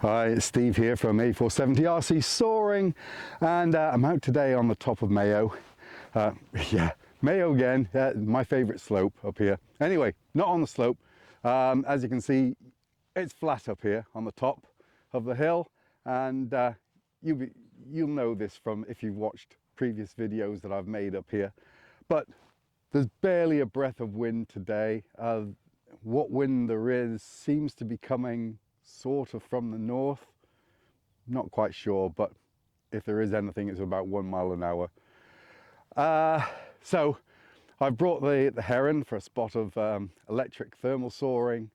Hi, it's Steve here from A470RC Soaring, and I'm out today on the top of Mayo. Yeah, Mayo again, my favourite slope up here. Anyway, not on the slope. As you can see, it's flat up here on the top of the hill, and you'll know this from if you've watched previous videos that I've made up here. But there's barely a breath of wind today. What wind there is seems to be coming sort of from the north. Not quite sure, but if there is anything, it's about 1 mile an hour. So I've brought the Heron for a spot of electric thermal soaring.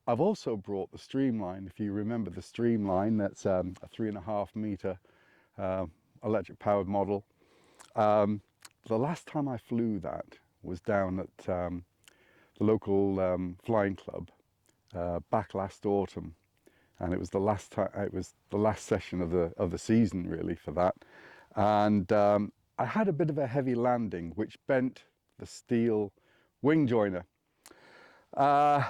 I've also brought the Streamline. If you remember the Streamline, that's a 3.5 meter electric powered model. The last time I flew that was down at the local flying club back last autumn, and it was the last time. It was the last session of the season really for that, and I had a bit of a heavy landing which bent the steel wing joiner, and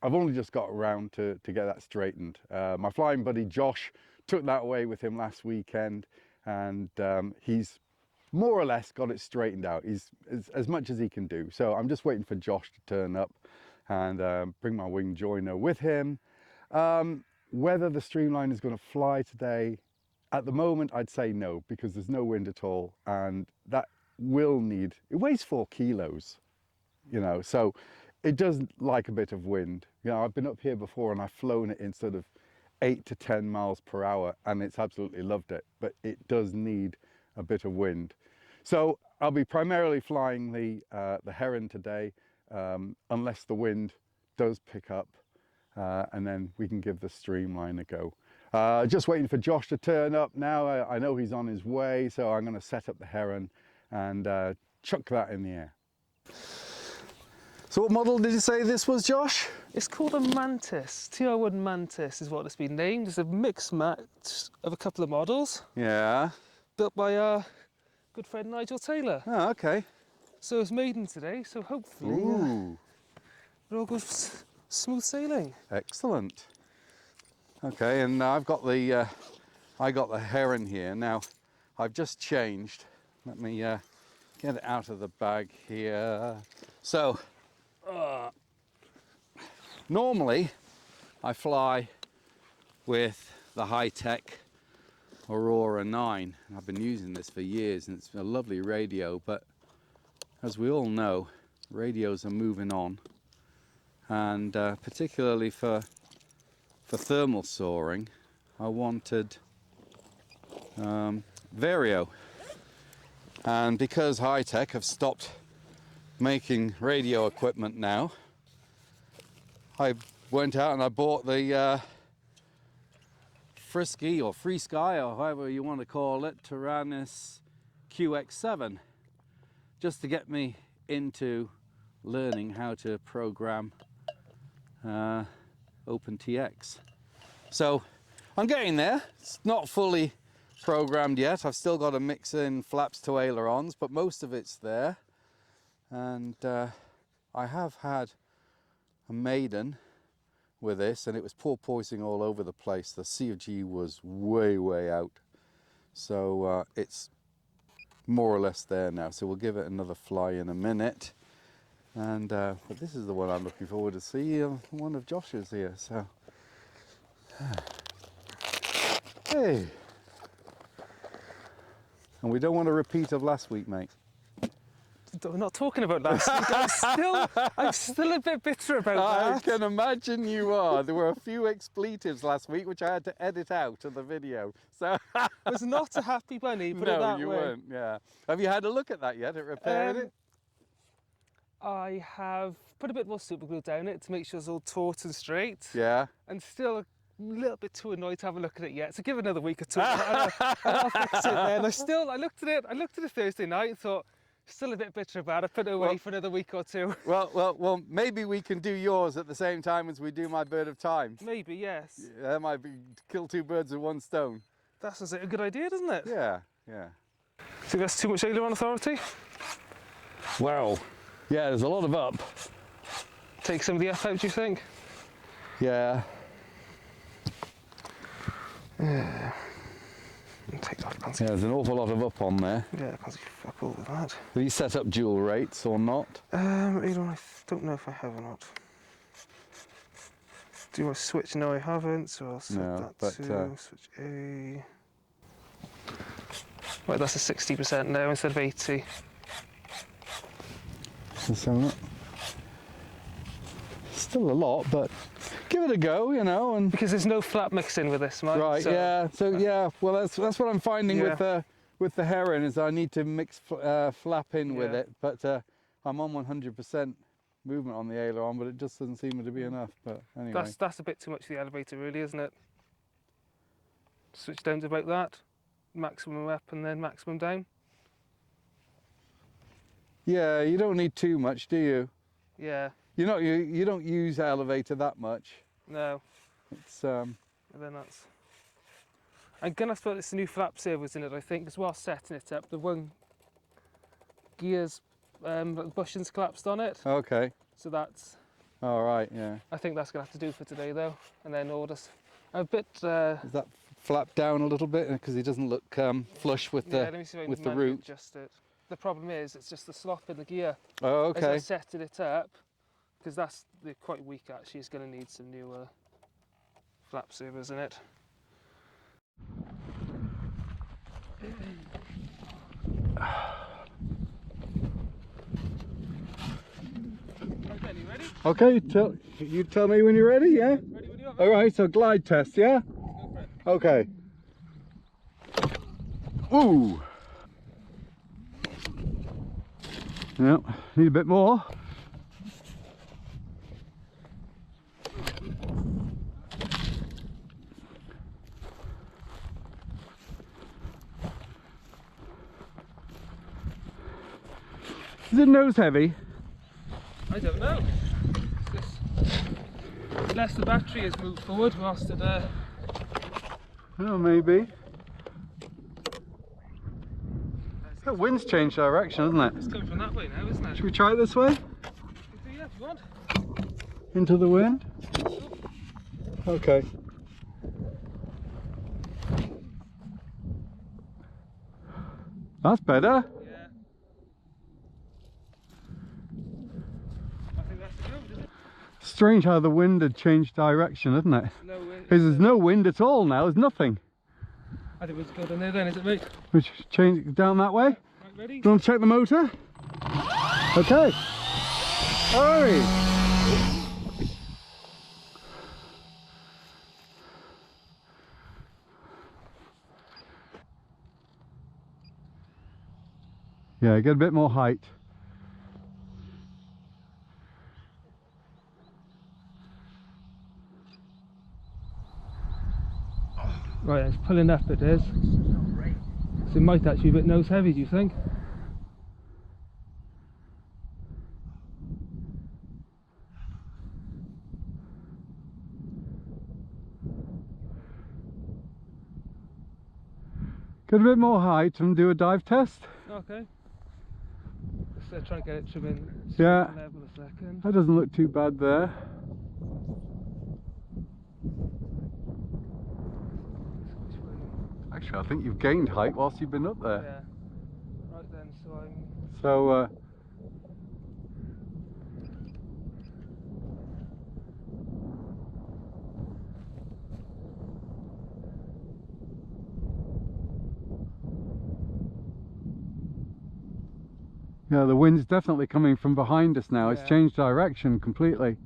I've only just got around to get that straightened. My flying buddy Josh took that away with him last weekend, and he's more or less got it straightened out. He's as much as he can do. So I'm just waiting for Josh to turn up and bring my wing joiner with him. Whether the Streamline is going to fly today, at the moment I'd say no, because there's no wind at all, and that will need, it weighs 4 kilos, you know, so it does like a bit of wind. You know, I've been up here before and I've flown it in sort of 8 to 10 miles per hour and it's absolutely loved it, but it does need a bit of wind. So I'll be primarily flying the Heron today, unless the wind does pick up, and then we can give the Streamline a go. Just waiting for Josh to turn up now. I know he's on his way, so I'm going to set up the Heron and chuck that in the air. So what model did you say this was, Josh? It's called a Mantis. TR1 Mantis is what it's been named. It's a mixed match of a couple of models. Yeah. Built by our good friend Nigel Taylor. Oh, okay. So it's maiden today, so hopefully it all goes smooth sailing. Excellent. Okay, and I've got the I got the Heron here. Now I've just changed. Let me get it out of the bag here. So normally I fly with the high-tech Aurora 9. I've been using this for years and it's a lovely radio, but as we all know, radios are moving on, and particularly for thermal soaring I wanted Vario, and because high-tech have stopped making radio equipment now, I went out and I bought the Frisky or Free Sky, or however you want to call it, Taranis QX7, just to get me into learning how to program OpenTX. So I'm getting there. It's not fully programmed yet. I've still got to mix in flaps to ailerons, but most of it's there. And I have had a maiden with this, and it was porpoising all over the place. The CFG was way out, so it's more or less there now. So we'll give it another fly in a minute, and but this is the one I'm looking forward to see. One of Josh's here, so hey, and we don't want a repeat of last week, mate. We're not talking about last week. I'm still a bit bitter about that. I can imagine you are. There were a few expletives last week which I had to edit out of the video. So I was not a happy bunny, put it that way. No, you weren't, yeah. Have you had a look at that yet, at repairing it? I have put a bit more super glue down it to make sure it's all taut and straight. Yeah. And still a little bit too annoyed to have a look at it yet. So give it another week or two and I'll fix it then. I looked at it Thursday night and thought, still a bit bitter about it, put it away for another week or two. Well, maybe we can do yours at the same time as we do my bird of time. Maybe, yes. Yeah, that might be kill 2 birds with 1 stone. That's a good idea, doesn't it? Yeah. Think that's too much aileron authority? Wow. Yeah, there's a lot of up. Take some of the F out, do you think? Yeah. Yeah. Take that, can't see. Yeah, there's an awful lot of up on there. Yeah, I can't see fuck all with that. Have you set up dual rates or not? You know, I don't know if I have or not. Do I switch? No, I haven't, so I'll set No, that but, to switch A. Right, that's a 60% now instead of 80. So still a lot, but give it a go, you know. And Because there's no flap mixing with this, Mike. right, so, yeah. So yeah, well, that's what I'm finding Yeah. with the Heron is I need to mix flap in with Yeah. it, but I'm on 100% movement on the aileron, but it just doesn't seem to be enough. But anyway, That's a bit too much for the elevator, really, isn't it? Switch down to about that. Maximum up and then maximum down. yeah, you don't need too much, do you? Yeah. You don't use elevator that much. No. It's And then that's. I'm gonna put this new flap servos in it, I think, as well. Setting it up. The one gears, the bushings collapsed on it, okay. so that's. All right, yeah. I think that's gonna have to do for today, though, and then orders. A bit. Is that flap down a little bit because he doesn't look flush with Yeah, the let me see if I with can the manually root? adjust it. The problem is, it's just the slop in the gear. Oh, As I okay. setting it up, because they're quite weak actually. It's going to need some new flap servos in it. Right then, you ready? Okay, you tell me when you're ready, yeah? Ready when you are? All right, so glide test, yeah? Go for it. Okay. Ooh. Yeah, need a bit more. Is it nose heavy? I don't know. It's just, unless the battery has moved forward whilst it. Oh, maybe. The wind's changed direction, hasn't it? It's coming from that way now, isn't it? Should we try it this way? Yeah, if you want. Into the wind? Okay. That's better. Yeah. I think that's the go, isn't it? Strange how the wind had changed direction, isn't it? No way. Because there's no wind at all now, there's nothing. I think it's good on there then, is it, mate? Which change down that way? Right, ready? Do you want to check the motor? Okay. Hurry! Yeah, get a bit more height. Right, it's pulling up, it is. So it might actually be a bit nose heavy, do you think? Get a bit more height and do a dive test. Okay. Let's try and get it to in Yeah. level a second. That doesn't look too bad there. Actually, I think you've gained height whilst you've been up there. Yeah. Right then, so I'm. So, yeah, the wind's definitely coming from behind us now. It's Yeah. changed direction completely.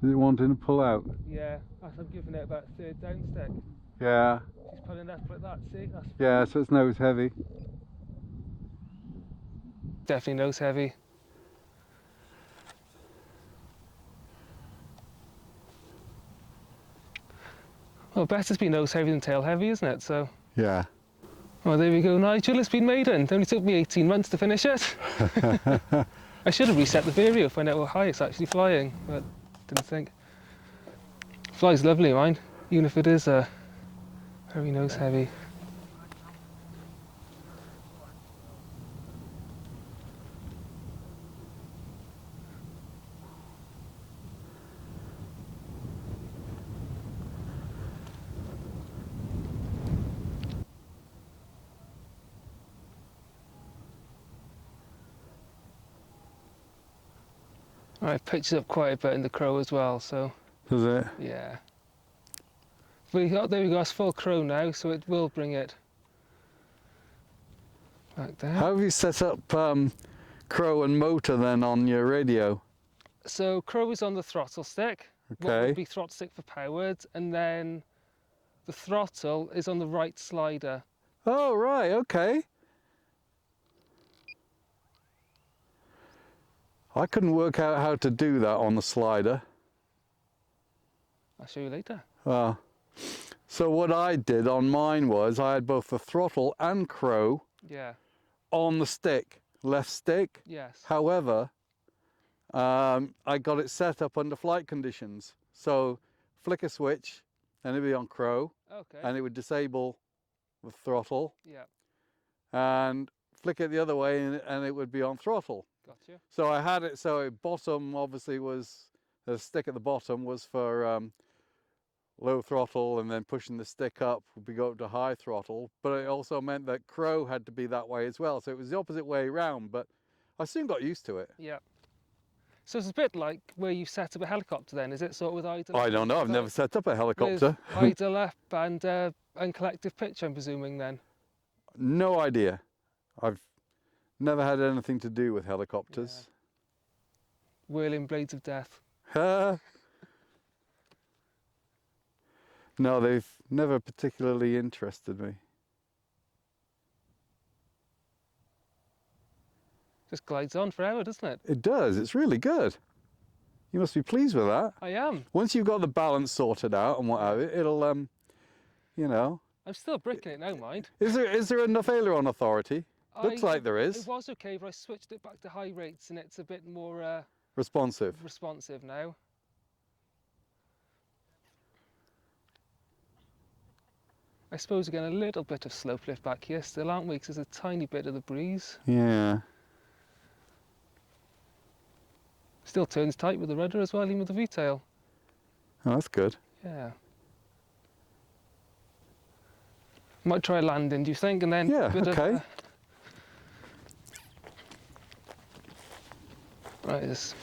Is it wanting to pull out? Yeah, I'm giving it about a third down stick. Yeah, She's pulling up like that, see? That's yeah, so it's nose heavy. definitely nose heavy. Well, better to be nose heavy than tail heavy, isn't it? So, Yeah. well, there we go, Nigel. It's been made in. It only took me 18 months to finish it. I should have reset the Vario, find out how high it's actually flying, but didn't think. Flies lovely, mine, even if it is very nose heavy. Right, it pitches up quite a bit in the crow as well, so Does it? yeah. There we go, it's full crow now, so it will bring it back there. How have you set up crow and motor then on your radio? So crow is on the throttle stick, what Okay. would be throttle stick for powered, and then the throttle is on the right slider. Oh, right, okay. I couldn't work out how to do that on the slider. I'll show you later. So what I did on mine was I had both the throttle and crow Yeah, on the stick, left stick. yes. However, I got it set up under flight conditions. So flick a switch and it'd be on crow Okay, and it would disable the throttle, yeah, and flick it the other way and it would be on throttle. gotcha. So I had it so bottom obviously was, the stick at the bottom was for low throttle, and then pushing the stick up would be go up to high throttle, but it also meant that crow had to be that way as well. So it was the opposite way around, but I soon got used to it. Yeah. So it's a bit like where you set up a helicopter then, is it sort of with idle? I don't know, I've never set up a helicopter. With idle up and collective pitch, I'm presuming then. No idea. I've never had anything to do with helicopters. Whirling blades of death. No, they've never particularly interested me. Just glides on forever, doesn't it? It does, it's really good. You must be pleased with that. I am. Once you've got the balance sorted out and what have you, it'll, you know. I'm still bricking it now, mind. Is there enough aileron authority? Looks like there It is. was okay, but I switched it back to high rates and it's a bit more Responsive. responsive now. I suppose again a little bit of slope lift back here still, aren't we? Because there's a tiny bit of the breeze. Yeah. Still turns tight with the rudder as well, even with the V-tail. Oh, that's good. Yeah. Might try landing, do you think? And then Yeah, a bit okay. of, right, this.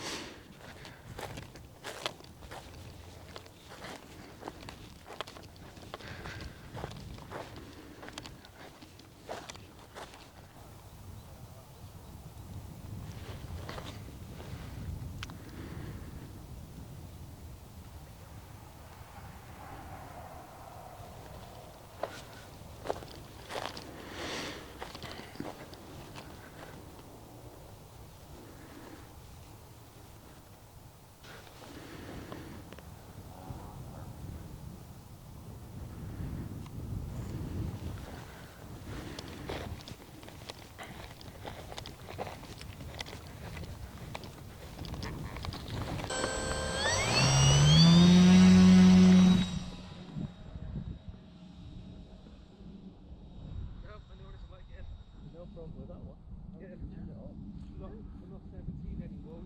No problem with that one. Yeah, turn it off. I'm not 17 anymore.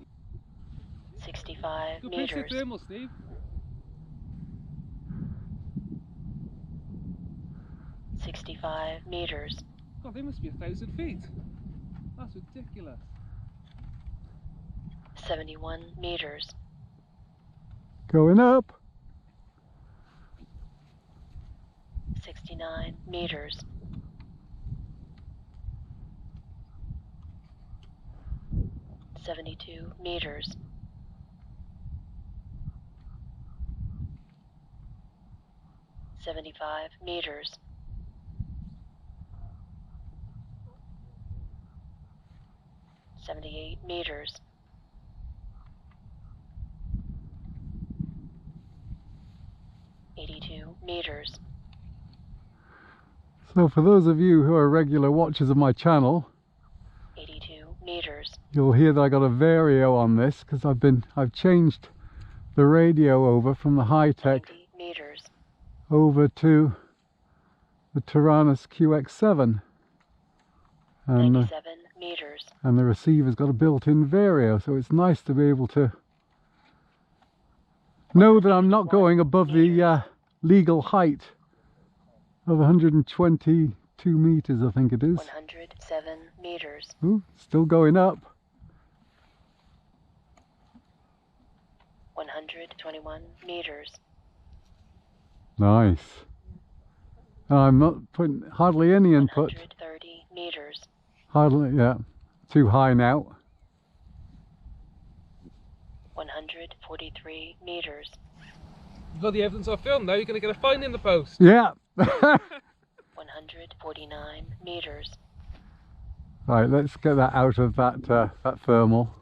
65 Go pinch the meters. thermal, Steve. 65 meters. God, they must be 1,000 feet. That's ridiculous. 71 meters. Going up. 69 meters. 72 meters. 75 meters. 78 meters. 82 meters. So for those of you who are regular watchers of my channel, 82 meters. you'll hear that I got a vario on this because I've changed the radio over from the high-tech 90 meters. over to the Tyrannus QX7, and 97 meters. the receiver's got a built-in vario, so it's nice to be able to know that I'm not going above the legal height of 122 meters, I think it is. 107 meters. Ooh, still going up. 121 meters. Nice. I'm not putting hardly any input. 130 meters. Hardly, yeah. Too high now. 143 meters. You've got the evidence on film now, you're going to get a fine in the post. Yeah. 149 meters. Right, let's get that out of that that thermal,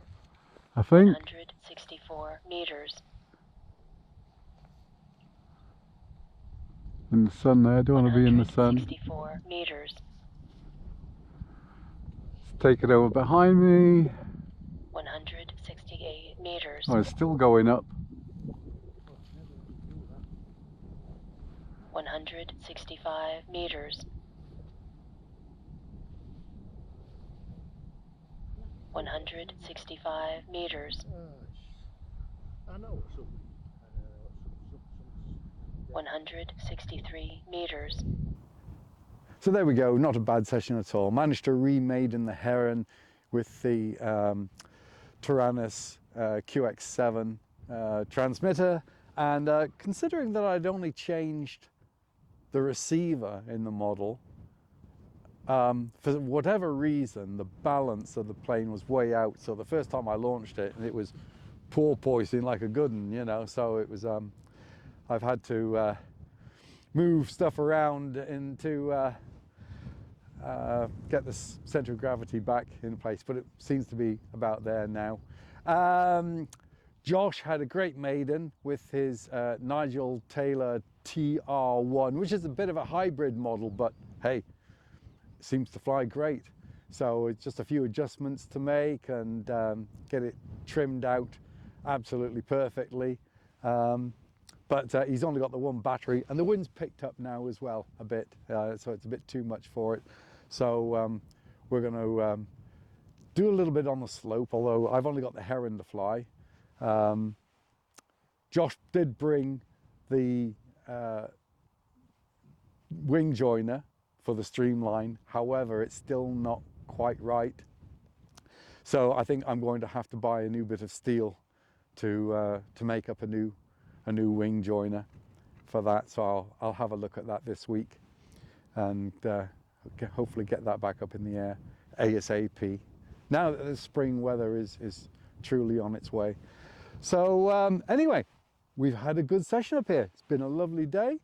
I think. 164 meters. In the sun there, don't want to be in the sun. 164 meters. Let's take it over behind me. 168 meters. Oh, it's still going up. 165 meters. 165 meters. 163 meters. So there we go, not a bad session at all. Managed to re-maiden the Heron with the Taranis QX7 transmitter, and considering that I'd only changed the receiver in the model, for whatever reason the balance of the plane was way out, so the first time I launched it, it was porpoising like a good one, you know, so it was I've had to move stuff around into get the center of gravity back in place, but it seems to be about there now. Josh had a great maiden with his Nigel Taylor TR1, which is a bit of a hybrid model, but hey, seems to fly great. So it's just a few adjustments to make and get it trimmed out absolutely perfectly. But he's only got the one battery, and the wind's picked up now as well a bit, so it's a bit too much for it. So we're going to do a little bit on the slope, although I've only got the Heron to fly. Josh did bring the wing joiner for the streamline, however it's still not quite right, so I think I'm going to have to buy a new bit of steel to make up a new wing joiner for that. So I'll have a look at that this week and hopefully get that back up in the air ASAP now that the spring weather is truly on its way. So anyway, we've had a good session up here. It's been a lovely day,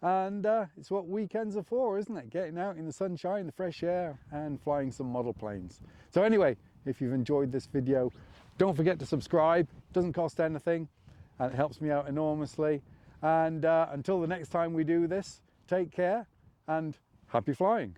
and it's what weekends are for, isn't it? Getting out in the sunshine, the fresh air, and flying some model planes. So anyway, if you've enjoyed this video, don't forget to subscribe. It doesn't cost anything, and it helps me out enormously. And until the next time we do this, take care and happy flying.